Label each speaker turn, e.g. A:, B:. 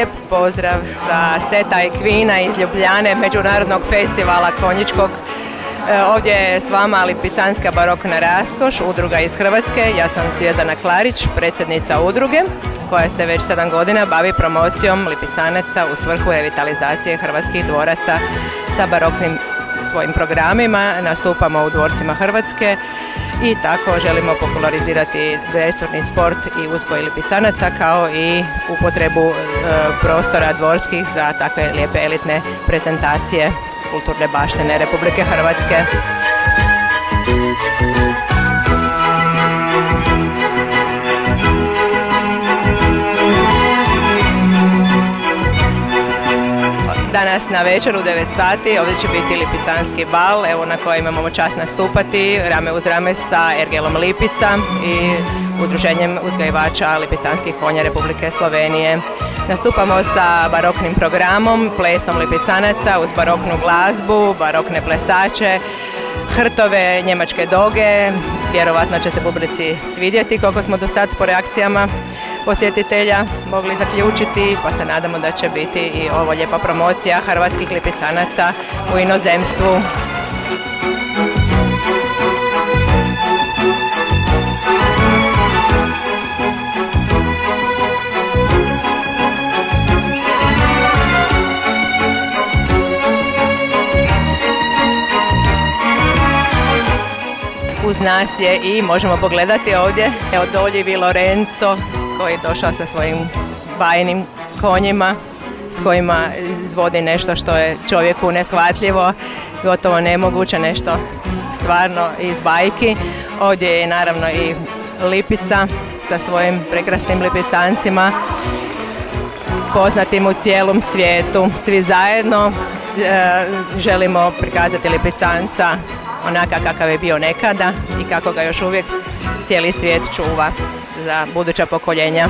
A: lijep pozdrav sa Seta Equina iz Ljubljane, Međunarodnog festivala konjičkog. Ovdje je s vama Lipicanska barokna raskoš, udruga iz Hrvatske. Ja sam Zvjezdana Klarić, predsjednica udruge koja se već 7 godina bavi promocijom lipicanaca u svrhu revitalizacije hrvatskih dvoraca sa baroknim svojim programima. Nastupamo u dvorcima Hrvatske i tako želimo popularizirati dresurni sport i uzgoj lipicanaca kao i upotrebu prostora dvorskih za takve lijepe elitne prezentacije kulturne baštine Republike Hrvatske. Danas na večer u 9 sati ovdje će biti lipicanski bal, evo na kojem imamo čast nastupati rame uz rame sa Ergelom Lipica i Udruženjem uzgajivača lipicanskih konja Republike Slovenije. Nastupamo sa baroknim programom, plesom lipicanaca uz baroknu glazbu, barokne plesače, hrtove, njemačke doge. Vjerovatno će se publici svidjeti koliko smo do sad po reakcijama posjetitelja mogli zaključiti, pa se nadamo da će biti i ovo lijepa promocija hrvatskih lipicanaca u inozemstvu. Uz nas je i možemo pogledati ovdje neodoljivi Lorenzo koji je došao sa svojim bajnim konjima s kojima izvodi nešto što je čovjeku neshvatljivo, gotovo nemoguće, nešto stvarno iz bajki. Ovdje je naravno i Lipica sa svojim prekrasnim lipicancima, poznatim u cijelom svijetu. Svi zajedno želimo prikazati lipicanca onaka kakav je bio nekada i kako ga još uvijek cijeli svijet čuva za buduća pokoljenja.